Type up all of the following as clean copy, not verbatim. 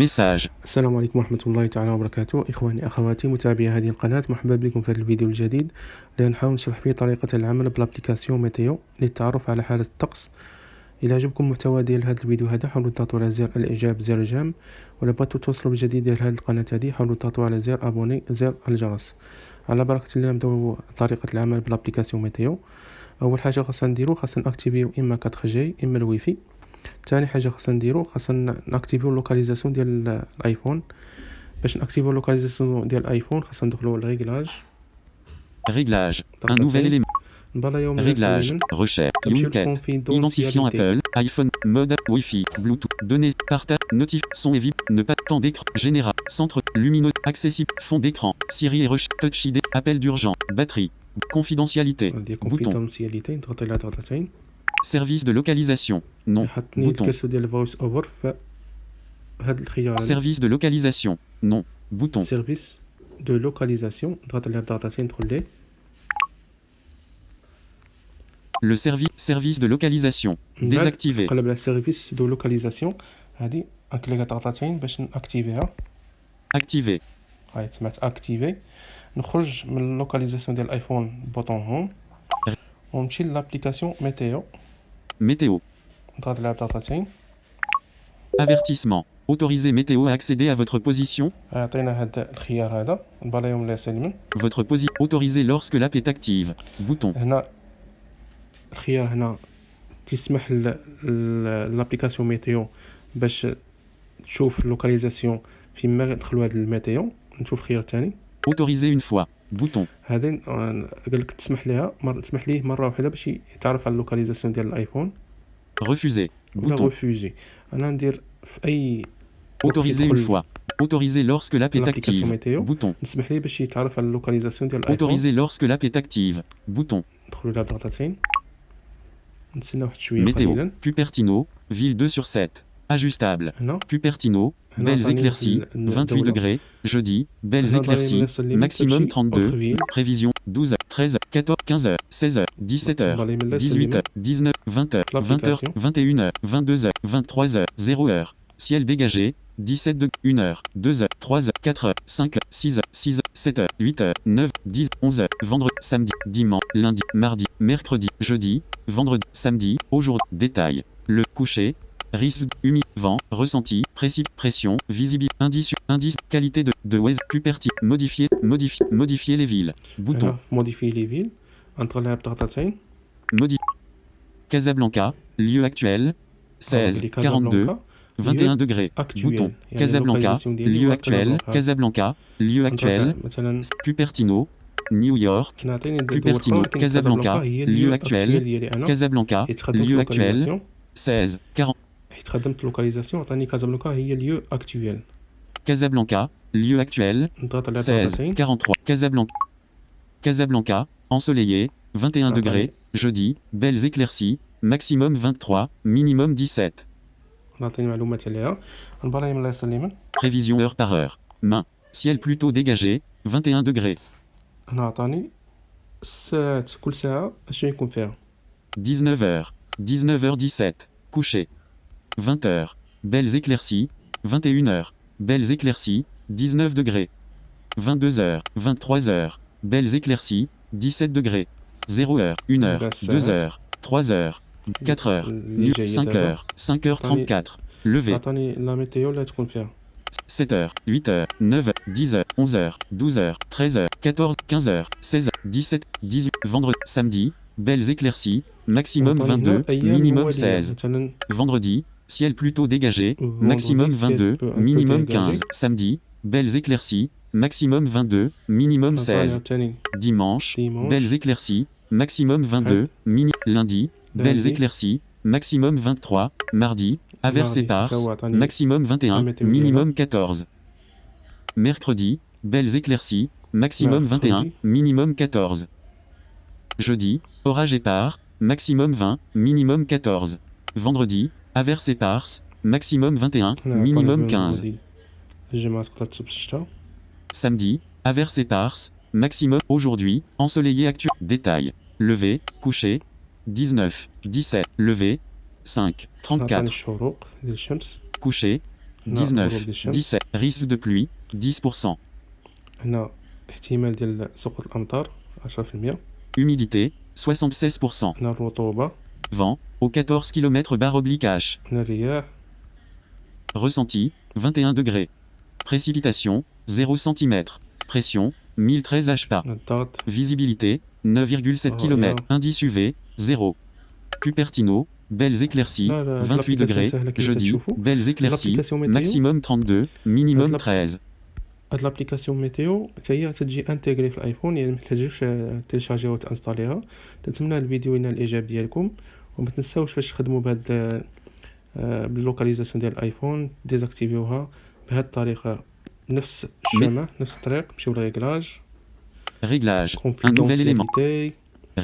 Message. السلام عليكم ورحمة الله تعالى وبركاته. إخواني أخواتي متابعي هذه القناة، مرحبا بكم في هذا الفيديو الجديد اللي نحاول نشرح فيه طريقة العمل بلابليكاسيون ميتيو للتعرف على حالة الطقس. إلى عجبكم المحتوى ديال هذا الفيديو هذا حاولوا تضغطوا على زر الإعجاب زر الجام، ولا بغيتوا توصلوا بالجديد ديال هذه القناة هذه حاولوا تضغطوا على زر أبوني زر الجرس. على بركة الله نبداو طريقة العمل بلابليكاسيون ميتيو. أول حاجة خاصنا نديرو خاصنا نأكتيفيو إما 4 جي إما الويفي. ثاني حاجه خاصنا نديرو خاصنا ناكتيفيو اللوكاليزاسيون ديال الايفون. باش ناكتيفيو اللوكاليزاسيون ديال الايفون خاصنا ندخلو للريغلاج. Réglage. Un nouvel élément. نبلايو من Réglage. Recherche. Uniquette. Identifiant Apple. iPhone. Mode. Wi-Fi. Bluetooth. Données. Partage. Notif. Son et VIP. Ne pas. Temps d'écran. Général. Centre. Lumineux. Accessible. Fond d'écran. Siri et Rush. Touch ID. Appel d'urgence. Batterie. Confidentialité. Bouton. كونفيدونسياليتي نضغط على ضغطتين. Service de localisation. Non. يحطني Bouton. الكرسو ديال الفويس اوفر فهاد الخيار. Service de localisation. Non. Bouton. سيرفيس دو لوكاليزاسيون نضغط على ضغطتين ندخل ليه. Le service de localisation. Désactivé. نقلب على سيرفيس دو لوكاليزاسيون هادي نكليك ضغطتين باش ناكتيفيها. Activé. هاي تسمعت اكتيفي. نخرج من اللوكاليزاسيون ديال الايفون بوطون هوم ونمشي لابليكاسيون ميتيو Météo. نضغط على ضغطتين. Avertissement. Autorisez Météo à accéder à votre position. عطينا هذا الخيار هذا نبلايو من اليسار اليمين. Votre position. Autorisez lorsque l'app est active. Bouton. هنا الخيار هنا تسمح لابليكاسيون ميتيو باش تشوف اللوكاليزاسيون فيما ندخلوا هذا الميتيو. نشوف خيار ثاني. Autorisez une fois. Bouton. هذا قال لك تسمح ليه مره واحده باش يتعرف على اللوكاليزاسيون ديال الايفون. Refuser. ولا Bouton. ريفوزي. انا ندير في اي Autorisez une fois. Autorisez lorsque l'app est l'application active. météo. Bouton. نسمح ليه باش يتعرف على اللوكاليزاسيون ديال الايفون. Autorisez lorsque l'app est active. Bouton. ندخلوا لها بضغطتين نتسنى واحد شويه Météo. قليلا. Cupertino. Ville 2/7. Ajustable. هنا Cupertino. Belles éclaircies. 28 degrés. Jeudi. Belles éclaircies. Maximum 32. Prévision. 12h. 13h. 14h. 15h. 16h. 17h. 18h. 19h. 20h. 20h. 21h. 22h. 23h. 0h. Ciel dégagé. 17 degrés. 1h. 2h. 3h. 4h. 5h. 6h. 6h. 7h. 8h. 9h. 10h. 11h. Vendredi. Samedi. Dimanche. Lundi. Mardi. Mercredi. Jeudi. Vendredi. Samedi. Aujourd'hui. Détail. Le coucher. Risque, humide, vent, ressenti, pression, visibilité, indice, qualité de Waze, Cupertino, modifier les villes. Bouton. هنا موديفي لي فيل نضغط لها بضغطتين. Casablanca, lieu actuel, 16, 42, 21 degrés. Bouton. Casablanca, lieu actuel, Casablanca, lieu actuel, مثلا Cupertino, New York, نعطيني Cupertino, Casablanca, lieu actuel, ديالي انا. Casablanca, lieu actuel, 16, 40. حيت خدمت اللوكاليزاسيون عطاني كازابلانكا هي ليو اكطويل. Casablanca, lieu actuel, نضغط على 16, ضغطتين. 43. Casablanca, ensoleillé, 21 Ah, degrés, jeudi, belles éclaircies, maximum 23, minimum 17. نعطيني معلومات عليها. نبلاي من اليسار اليمين. Prévision heure par heure. Main. Ciel plutôt dégagé, 21 degrés. هنا عطاني الساعات كل ساعة اشنو يكون فيها. 19h. 19h17. Coucher. 20h. Belles éclaircies, 21h. Belles éclaircies, 19 degrés. 22h. 23h. Belles éclaircies, 17 degrés. 0h. 1h. 2h. 3h. 4h. 5h. 5h34. Lever. عطاني لا ميتيو اللي تكون فيها. 7h. 8h. 9h. 10h. 11h. 12h. 13h. 14h. 15h. 16h. 17h. 18h. Vendredi. Samedi. Belles éclaircies. Maximum 22. Minimum 16. مثلا Vendredi. Ciel plutôt dégagé. Maximum 22. Minimum 15. Samedi. Belles éclaircies. Maximum 22. Minimum 16. ثاني Dimanche. Dimanche. Belles éclaircies. Maximum 22. Lundi. Belles Lundi. éclaircies. Maximum 23. Mardi. Averse Mardi. éparse. Ça va, t'as Maximum 21. météo Minimum 14. Mercredi. Belles éclaircies. Maximum Mercredi. 21. Minimum 14. Jeudi. Orage épars. Maximum 20. Minimum 14. Vendredi. Averse éparse. Maximum 21. Minimum 15. الجمعة تقدر تصب الشتا. Samedi. Averse éparse. Maximum. Aujourd'hui. Ensoleillé actuel. Détail. Lever. Coucher. 19. 17. Lever. 5. عطاني 34. الشروق ديال الشمس. Coucher. 19 17 risque de pluie 10%. هنا احتمال ديال سقوط الأمطار 10%. Humidité 76%. هنا الرطوبة. Vent au 14 km/h. هنا الرياح. Ressenti 21 degrés. Précipitation 0 cm. Pression 1013 HPA. الضغط. Visibilité 9,7 km. Indice UV 0. Cupertino belles éclaircies 28 degrés. Jeudi belles éclaircies maximum 32 minimum 13. هاد لابليكاسيون ميتيو حتى هي تجي انتيغري في الايفون، يعني محتاجوش تيليشارجيوها وتانستاليها. نتمنى الفيديو ينال الاعجاب ديالكم، وما تنساوش فاش تخدموا بهاد باللوكاليزاسيون ديال الايفون ديزاكتيفيوها بهاد الطريقه، نفس الشمع نفس الطريق. مشيو لريغلاج réglage un nouvel élément.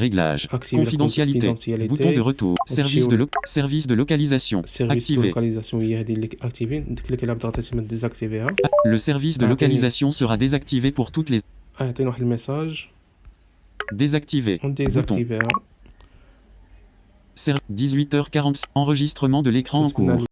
Réglage confidentialité bouton de retour service de localisation activé. Le service de localisation sera désactivé pour toutes les désactivé bouton 18h40 enregistrement de l'écran en cours.